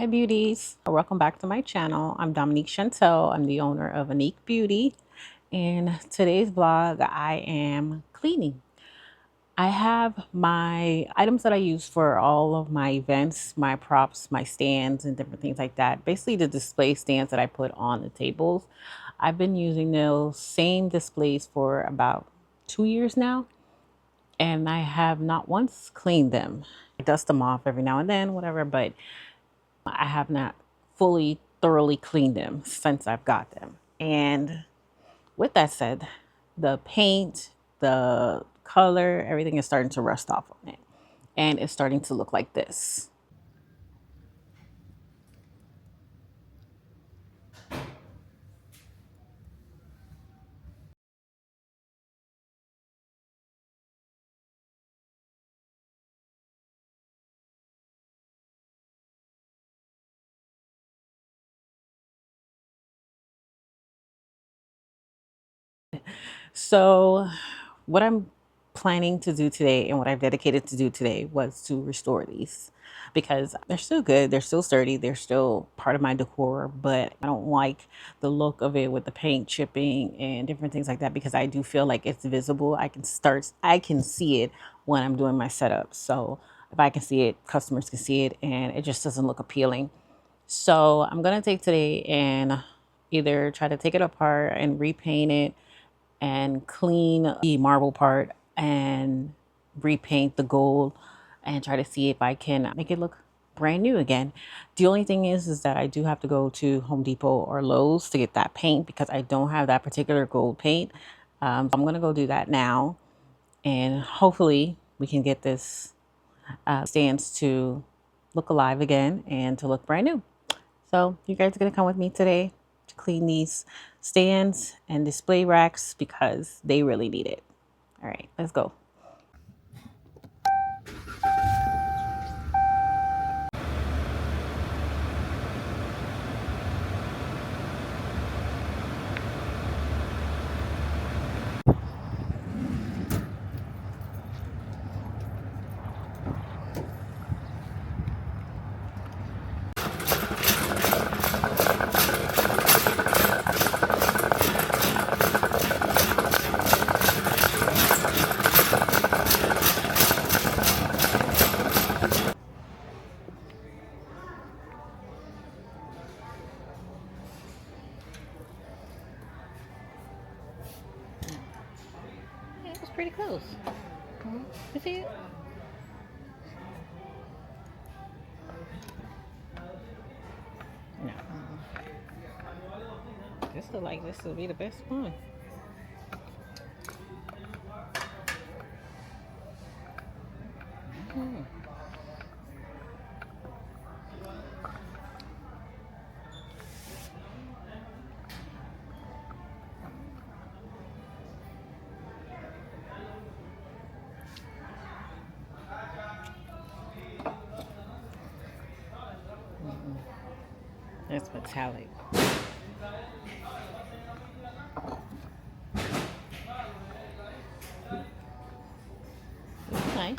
Hi beauties, welcome back to my channel. I'm Dominique Chantel. I'm the owner of Unique Beauty. In today's vlog, I am cleaning. I have my items that I use for all of my events, my props, my stands, and different things like that. Basically the display stands that I put on the tables. I've been using those same displays for about 2 years now, and I have not once cleaned them. I dust them off every now and then, whatever, but I have not fully thoroughly cleaned them since I've got them. And with that said, the paint, the color, everything is starting to rust off on it. And it's starting to look like this. So what I'm planning to do today and what I've dedicated to do today was to restore these because they're still good, they're still sturdy, they're still part of my decor, but I don't like the look of it with the paint chipping and different things like that because I do feel like it's visible. I can see it when I'm doing my setup. So if I can see it, customers can see it, and it just doesn't look appealing. So I'm gonna take today and either try to take it apart and repaint it and clean the marble part and repaint the gold and try to see if I can make it look brand new again. The only thing is that I do have to go to Home Depot or Lowe's to get that paint because I don't have that particular gold paint. So I'm gonna go do that now, and hopefully we can get this stands to look alive again and to look brand new. So you guys are gonna come with me today to clean these stands and display racks because they really need it. All right, let's go. Yeah, it was pretty close. You see it? No. This look like this will be the best one. Mm. That's metallic. It's nice.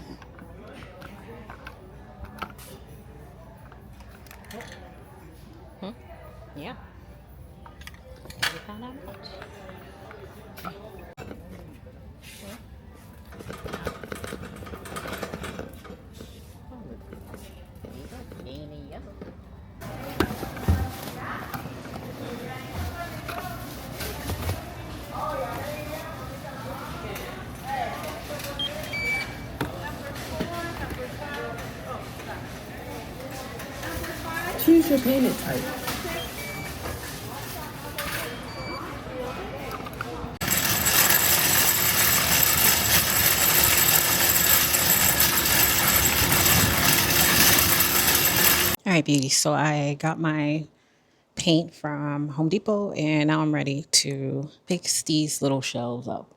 Hmm? Yeah. You found out much? Oh, there you go. Green and yellow. Choose your payment type. All right, beauty. So I got my paint from Home Depot, and now I'm ready to fix these little shelves up.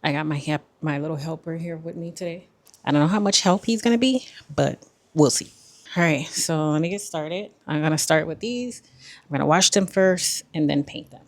I got my little helper here with me today. I don't know how much help he's gonna be, but we'll see. All right, so let me get started. I'm gonna start with these. I'm gonna wash them first and then paint them.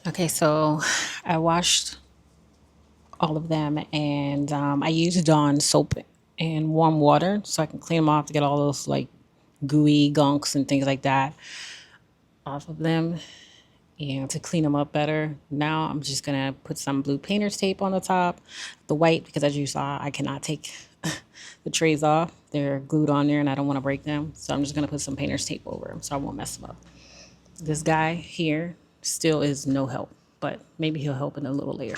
Okay, so I washed all of them, and I use Dawn soap and warm water so I can clean them off to get all those like gooey gunks and things like that off of them and to clean them up better. Now I'm just gonna put some blue painter's tape on the top, the white, because as you saw, I cannot take the trays off. They're glued on there and I don't want to break them. So I'm just gonna put some painter's tape over them so I won't mess them up. This guy here still is no help, but maybe he'll help in a little later.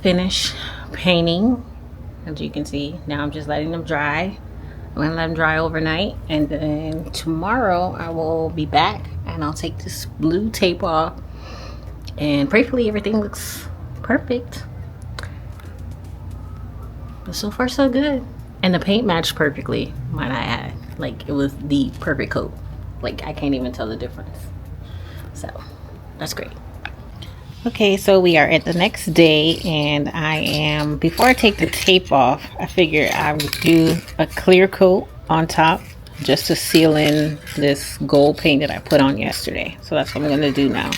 finish painting. As you can see, now I'm just letting them dry. I'm gonna let them dry overnight, and then tomorrow I will be back and I'll take this blue tape off, and prayerfully everything looks perfect. But so far so good. And the paint matched perfectly, might I add. Like, it was the perfect coat. Like, I can't even tell the difference. So that's great. Okay, so we are at the next day, and before I take the tape off, I figured I would do a clear coat on top just to seal in this gold paint that I put on yesterday. So that's what I'm gonna do now.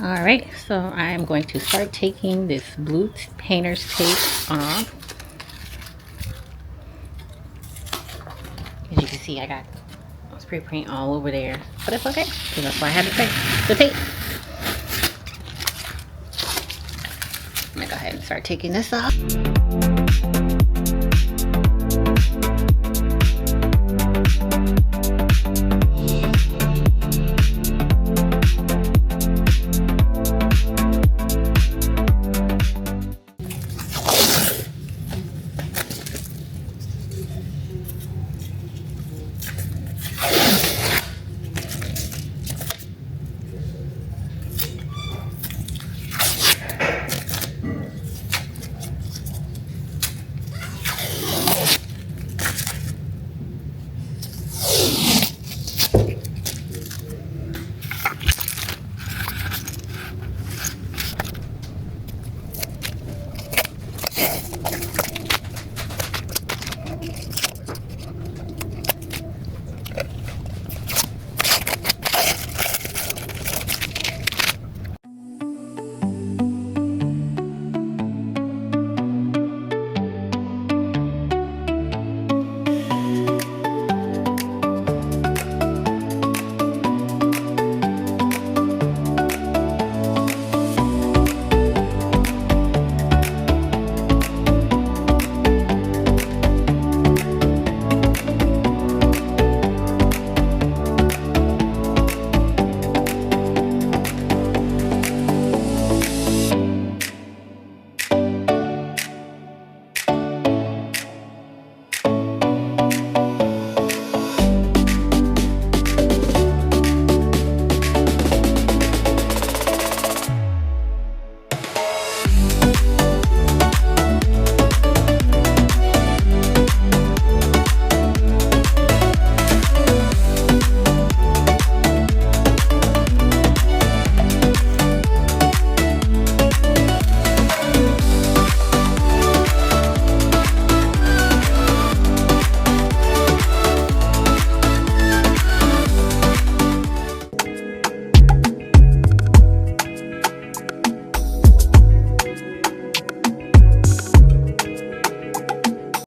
All right, so I am going to start taking this blue painter's tape off. As you can see, I got spray paint all over there, but it's okay, because that's why I had the tape. I'm gonna go ahead and start taking this off.